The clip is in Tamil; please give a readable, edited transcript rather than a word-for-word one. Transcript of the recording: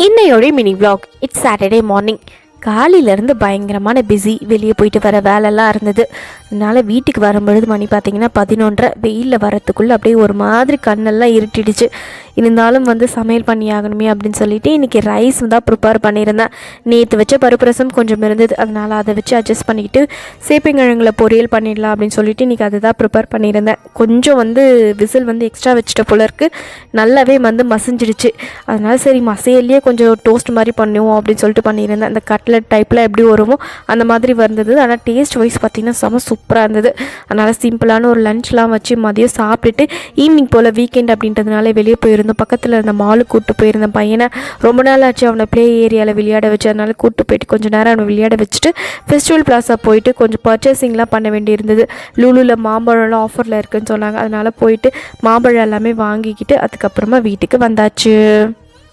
இன்னையோட mini vlog. It's Saturday morning. காலையிலேருந்து பயங்கரமான பிஸி, வெளியே போயிட்டு வர வேலைலாம் இருந்தது. அதனால் வீட்டுக்கு வரும்பொழுது மணி பார்த்திங்கன்னா 11:30. வெயிலில் வரத்துக்குள்ளே அப்படியே ஒரு மாதிரி கண்ணெல்லாம் இருட்டிடுச்சு. இருந்தாலும் சமையல் பண்ணி ஆகணுமே அப்படின்னு சொல்லிட்டு இன்றைக்கி ரைஸ் தான் ப்ரிப்பேர் பண்ணியிருந்தேன். நேற்று வச்ச பருப்பு ரசம் கொஞ்சம் இருந்தது, அதனால் அதை வச்சு அட்ஜஸ்ட் பண்ணிக்கிட்டு சேப்பங்கிழங்குல பொரியல் பண்ணிடலாம் அப்படின்னு சொல்லிட்டு இன்றைக்கி அதை தான் ப்ரிப்பேர் பண்ணியிருந்தேன். கொஞ்சம் விசில் எக்ஸ்ட்ரா வச்சுட்ட போல இருக்குது. நல்லாவே மசிஞ்சிடுச்சு. அதனால் சரி மசையிலேயே கொஞ்சம் டோஸ்ட் மாதிரி பண்ணுவோம் அப்படின்னு சொல்லிட்டு பண்ணியிருந்தேன். அந்த கட்லெட் டைப்பில் எப்படி வருமோ அந்த மாதிரி வந்தது. ஆனால் டேஸ்ட் வைஸ் பார்த்திங்கன்னா செம சூப்பராக இருந்தது. அதனால் சிம்பிளான ஒரு லஞ்ச்லாம் வச்சு மதியம் சாப்பிட்டுட்டு ஈவினிங் போல் வீக்கெண்ட் அப்படின்றதுனால வெளியே போயிருந்தோம். பக்கத்தில் இருந்த மாலுக்கு கூப்பிட்டு போயிருந்தேன் பையனை. ரொம்ப நாள் ஆச்சு அவனை ப்ளே ஏரியாவில் விளையாட வச்சு. அதனால் கூப்பிட்டு போயிட்டு கொஞ்சம் நேரம் அவனை விளையாட வச்சுட்டு ஃபெஸ்டிவல் பிளாஸா போயிட்டு கொஞ்சம் பர்ச்சேசிங்லாம் பண்ண வேண்டியிருந்தது. லூலூவில் மாம்பழம்லாம் ஆஃபரில் இருக்குதுன்னு சொன்னாங்க. அதனால் போயிட்டு மாம்பழம் எல்லாமே வாங்கிக்கிட்டு அதுக்கப்புறமா வீட்டுக்கு வந்தாச்சு.